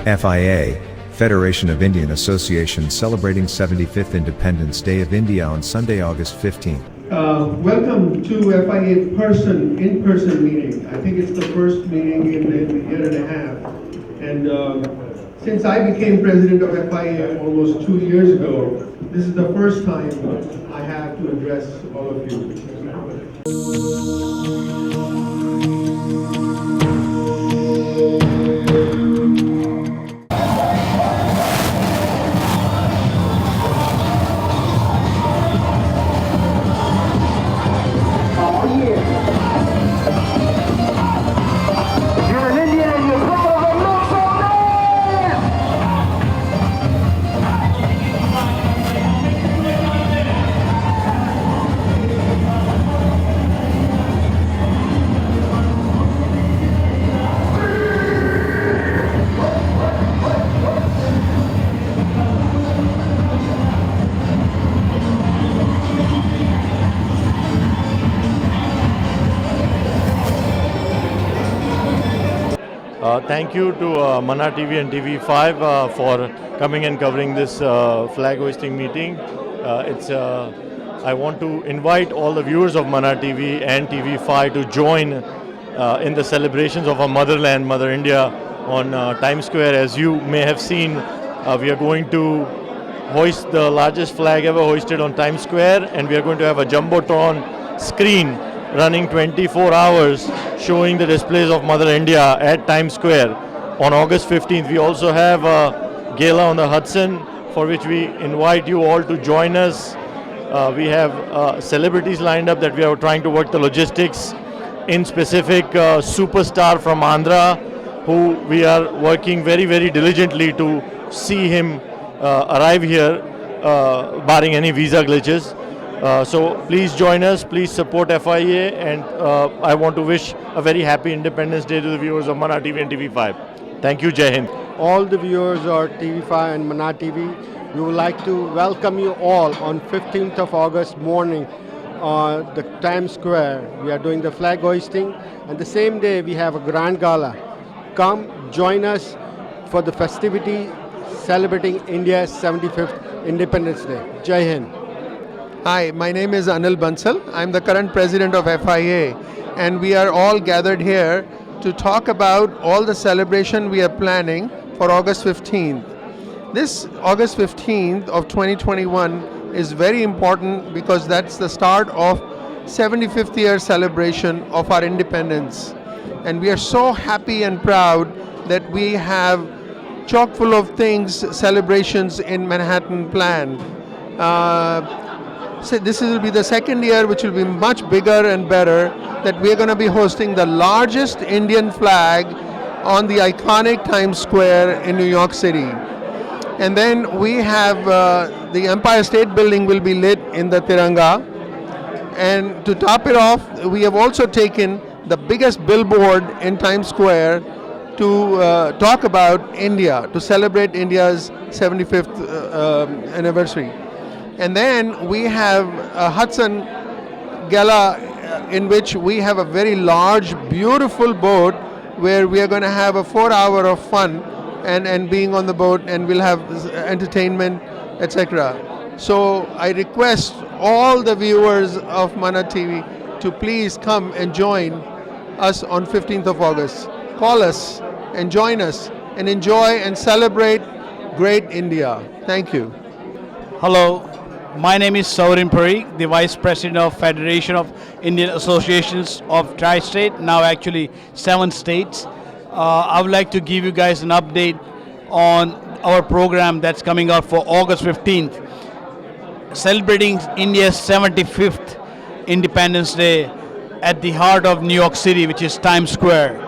FIA, Federation of Indian Associations celebrating 75th Independence Day of India on Sunday, August 15th. Welcome to FIA in-person meeting. I think it's the first meeting in a year and a half. And since I became president of FIA almost 2 years ago, this is the first time I have to address all of you. Thank you to Mana TV and TV5 for coming and covering this flag hoisting meeting. I want to invite all the viewers of Mana TV and TV5 to join in the celebrations of our motherland, Mother India, on Times Square. As you may have seen, we are going to hoist the largest flag ever hoisted on Times Square, and we are going to have a Jumbotron screen running 24 hours showing the displays of Mother India at Times Square on August 15th. We also have a gala on the Hudson for which we invite you all to join us. We have celebrities lined up that we are trying to work the logistics. In specific, superstar from Andhra, who we are working very, very diligently to see him arrive here, barring any visa glitches. So please join us, please support FIA, and I want to wish a very happy Independence Day to the viewers of Mana TV and TV5. Thank you, Jai Hind. All the viewers of TV5 and Mana TV, we would like to welcome you all on 15th of August morning the Times Square. We are doing the flag hoisting, and the same day we have a grand gala. Come join us for the festivity celebrating India's 75th Independence Day. Jai Hind. Hi, my name is Anil Bansal. I'm the current president of FIA, and we are all gathered here to talk about all the celebration we are planning for August 15th. This August 15th of 2021 is very important because that's the start of 75th year celebration of our independence. And we are so happy and proud that we have chock full of things, celebrations in Manhattan planned. So this will be the second year, which will be much bigger and better, that we're going to be hosting the largest Indian flag on the iconic Times Square in New York City. And then we have the Empire State Building will be lit in the Tiranga. And to top it off, we have also taken the biggest billboard in Times Square to talk about India, to celebrate India's 75th anniversary. And then we have a Hudson Gala in which we have a very large, beautiful boat where we are going to have a 4 hour of fun and being on the boat, and we'll have entertainment, etc. So I request all the viewers of Mana TV to please come and join us on 15th of August. Call us and join us and enjoy and celebrate great India. Thank you. Hello. My name is Saurin Parikh, the Vice President of Federation of Indian Associations of Tri-State, now actually 7 states. I would like to give you guys an update on our program that's coming out for August 15th, celebrating India's 75th Independence Day at the heart of New York City, which is Times Square.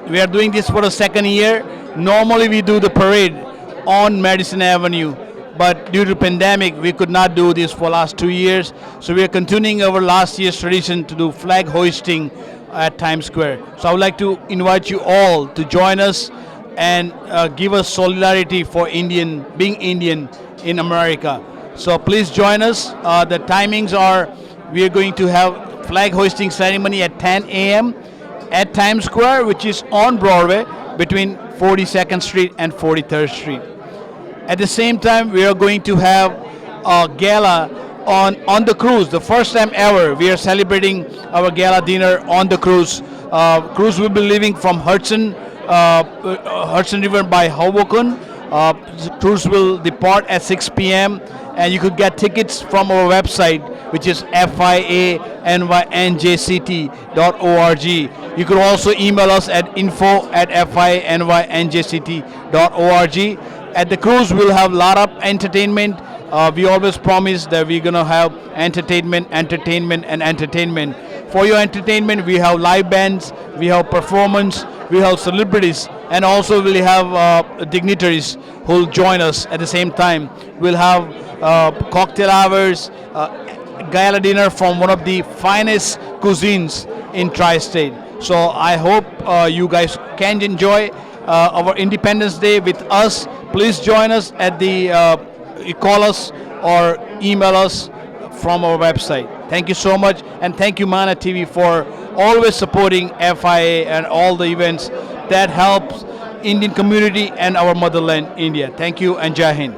We are doing this for the second year. Normally we do the parade on Madison Avenue, but due to pandemic, we could not do this for last 2 years. So we are continuing our last year's tradition to do flag hoisting at Times Square. So I would like to invite you all to join us and give us solidarity for being Indian in America. So please join us. The timings are, we are going to have flag hoisting ceremony at 10 a.m. at Times Square, which is on Broadway. between 42nd Street and 43rd Street. At the same time, we are going to have a gala on the cruise. The first time ever, we are celebrating our gala dinner on the cruise. Cruise will be leaving from Hudson River by Hoboken. The cruise will depart at 6 p.m. and you could get tickets from our website, which is fianynjct.org. You could also email us at info@fianynjct.org. At the cruise, we'll have a lot of entertainment. We always promise that we're gonna have entertainment, and entertainment. For your entertainment, we have live bands, we have performance, we have celebrities, and also we'll have dignitaries who'll join us at the same time. We'll have cocktail hours, gala dinner from one of the finest cuisines in Tri-State. So I hope you guys can enjoy our Independence Day with us. Please join us at the call us or email us from our website. Thank you so much, and thank you Mana TV for always supporting FIA and all the events that helps Indian community and our motherland India. Thank you and Jai Hind.